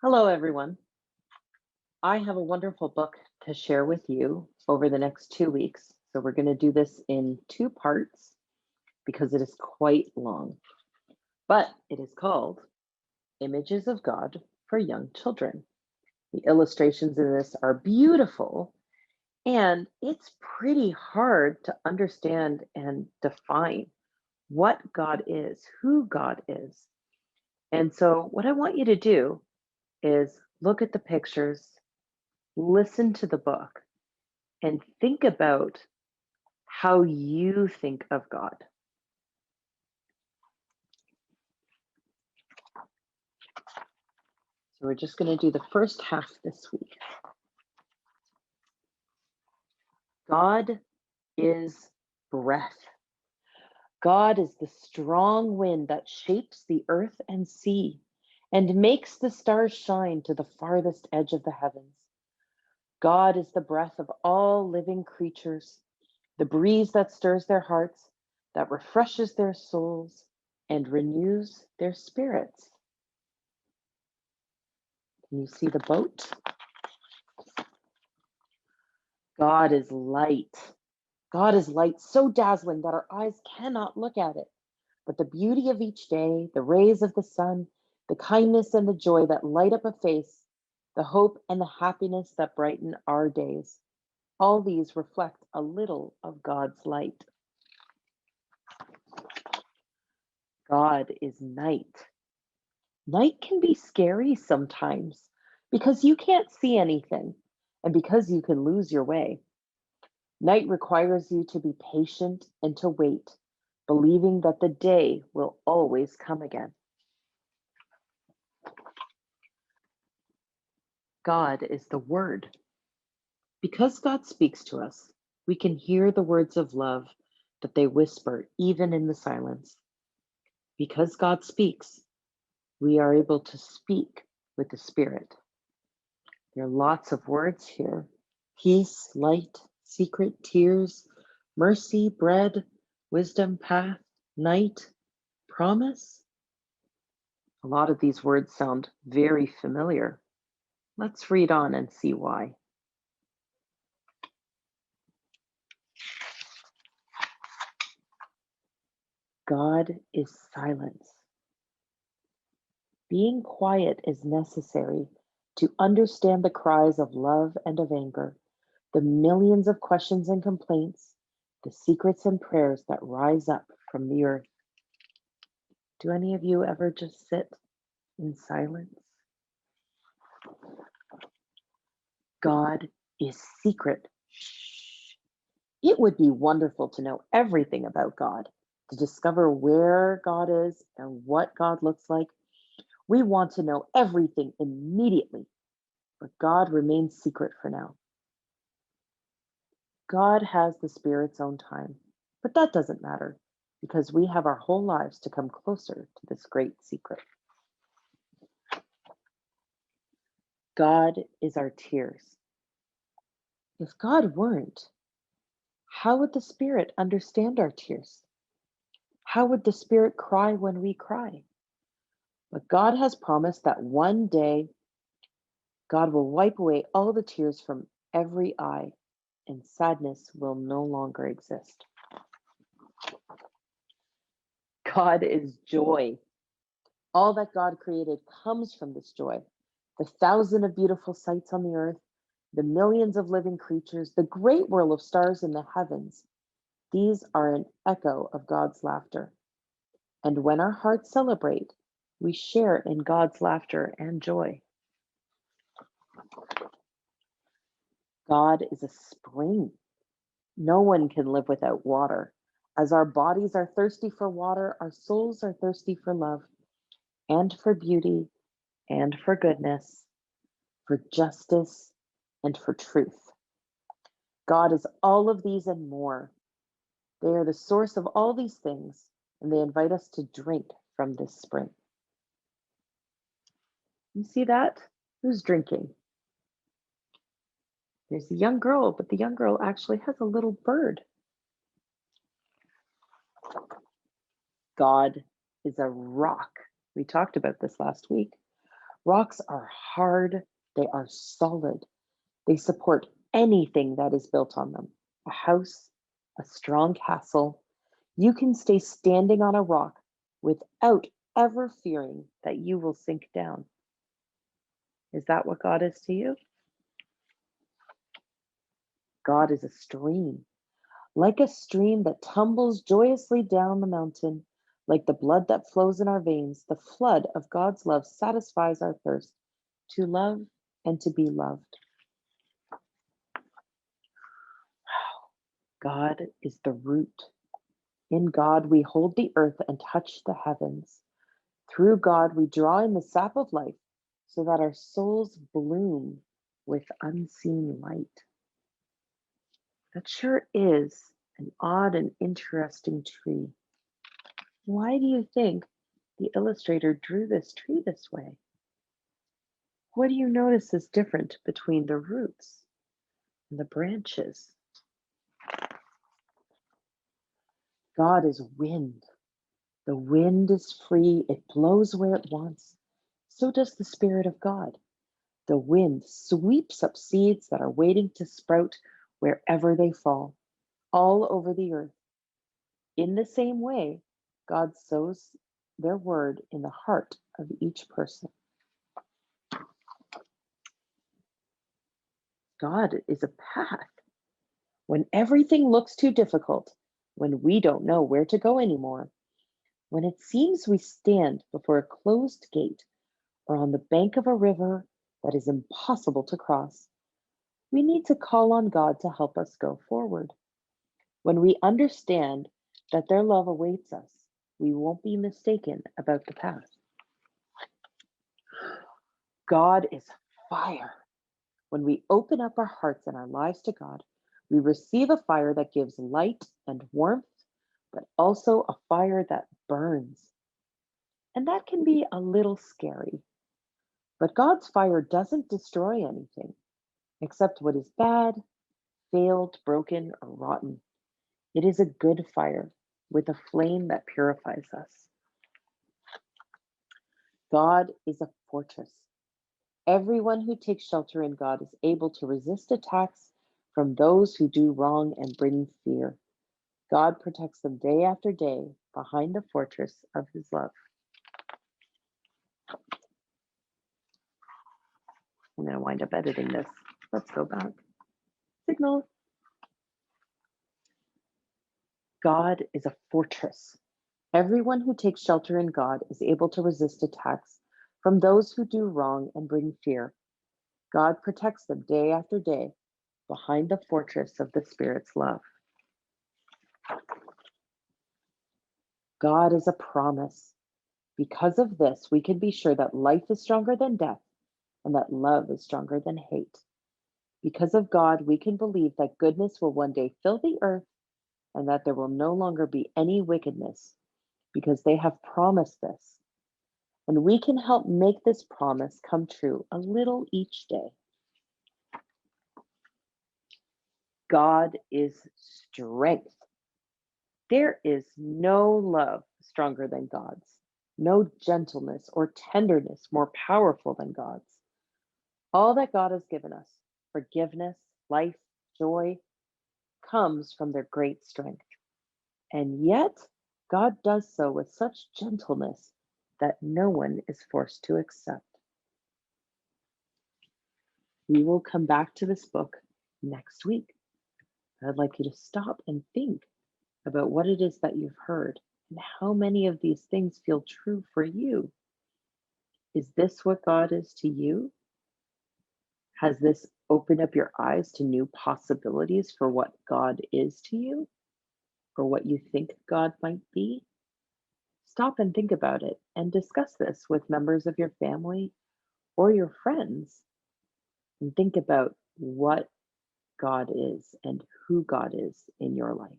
Hello, everyone. I have a wonderful book to share with you over the next 2 weeks. So, we're going to do this in two parts because it is quite long, but it is called Images of God for Young Children. The illustrations in this are beautiful, and it's pretty hard to understand and define what God is, who God is. And so, what I want you to do is look at the pictures, listen to the book, and think about how you think of God. So we're just going to do the first half this week. God is breath. God is the strong wind that shapes the earth and sea and makes the stars shine to the farthest edge of the heavens. God is the breath of all living creatures, the breeze that stirs their hearts, that refreshes their souls, and renews their spirits. Can you see the boat? God is light. God is light so dazzling that our eyes cannot look at it. But the beauty of each day, the rays of the sun, the kindness and the joy that light up a face, the hope and the happiness that brighten our days, all these reflect a little of God's light. God is night. Night can be scary sometimes because you can't see anything and because you can lose your way. Night requires you to be patient and to wait, believing that the day will always come again. God is the Word. Because God speaks to us, we can hear the words of love that they whisper even in the silence. Because God speaks, we are able to speak with the Spirit. There are lots of words here: peace, light, secret, tears, mercy, bread, wisdom, path, night, promise. A lot of these words sound very familiar. Let's read on and see why. God is silence. Being quiet is necessary to understand the cries of love and of anger, the millions of questions and complaints, the secrets and prayers that rise up from the earth. Do any of you ever just sit in silence? God is secret. Shh. It would be wonderful to know everything about God, to discover where God is and what God looks like. We want to know everything immediately, but God remains secret for now. God has the Spirit's own time, but that doesn't matter because we have our whole lives to come closer to this great secret. God is our tears. If God weren't, how would the Spirit understand our tears? How would the Spirit cry when we cry? But God has promised that one day God will wipe away all the tears from every eye, and sadness will no longer exist. God is joy. All that God created comes from this joy. The thousand of beautiful sights on the earth, the millions of living creatures, the great whirl of stars in the heavens, these are an echo of God's laughter. And when our hearts celebrate, we share in God's laughter and joy. God is a spring. No one can live without water. As our bodies are thirsty for water, our souls are thirsty for love and for beauty and for goodness, for justice and for truth. God is all of these and more. They are the source of all these things, and they invite us to drink from this spring. You see that? Who's drinking? There's a young girl, but the young girl actually has a little bird. God is a rock. We talked about this last week. Rocks are hard, they are solid, they support anything that is built on them. A house, a strong castle. You can stay standing on a rock without ever fearing that you will sink down. Is that what God is to you? God is a stream, like a stream that tumbles joyously down the mountain, like the blood that flows in our veins. The flood of God's love satisfies our thirst to love and to be loved. God is the root. In God, we hold the earth and touch the heavens. Through God, we draw in the sap of life so that our souls bloom with unseen light. That sure is an odd and interesting tree. Why do you think the illustrator drew this tree this way? What do you notice is different between the roots and the branches? God is wind. The wind is free, it blows where it wants. So does the Spirit of God. The wind sweeps up seeds that are waiting to sprout wherever they fall, all over the earth. In the same way, God sows their word in the heart of each person. God is a path. When everything looks too difficult, when we don't know where to go anymore, when it seems we stand before a closed gate or on the bank of a river that is impossible to cross, we need to call on God to help us go forward. When we understand that their love awaits us, we won't be mistaken about the path. God is fire. When we open up our hearts and our lives to God, we receive a fire that gives light and warmth, but also a fire that burns. And that can be a little scary. But God's fire doesn't destroy anything except what is bad, failed, broken, or rotten. It is a good fire with a flame that purifies us. God is a fortress. Everyone who takes shelter in God is able to resist attacks from those who do wrong and bring fear. God protects them day after day behind the fortress of his love. I'm going to wind up editing this. Let's go back. Signal. God is a fortress. Everyone who takes shelter in God is able to resist attacks from those who do wrong and bring fear. God protects them day after day behind the fortress of the Spirit's love. God is a promise. Because of this, we can be sure that life is stronger than death and that love is stronger than hate. Because of God, we can believe that goodness will one day fill the earth and that there will no longer be any wickedness because they have promised this. And we can help make this promise come true a little each day. God is strength. There is no love stronger than God's, no gentleness or tenderness more powerful than God's. All that God has given us, forgiveness, life, joy, comes from their great strength. And yet, God does so with such gentleness that no one is forced to accept. We will come back to this book next week. I'd like you to stop and think about what it is that you've heard and how many of these things feel true for you. Is this what God is to you? Has this opened up your eyes to new possibilities for what God is to you or what you think God might be? Stop and think about it and discuss this with members of your family or your friends and think about what God is and who God is in your life.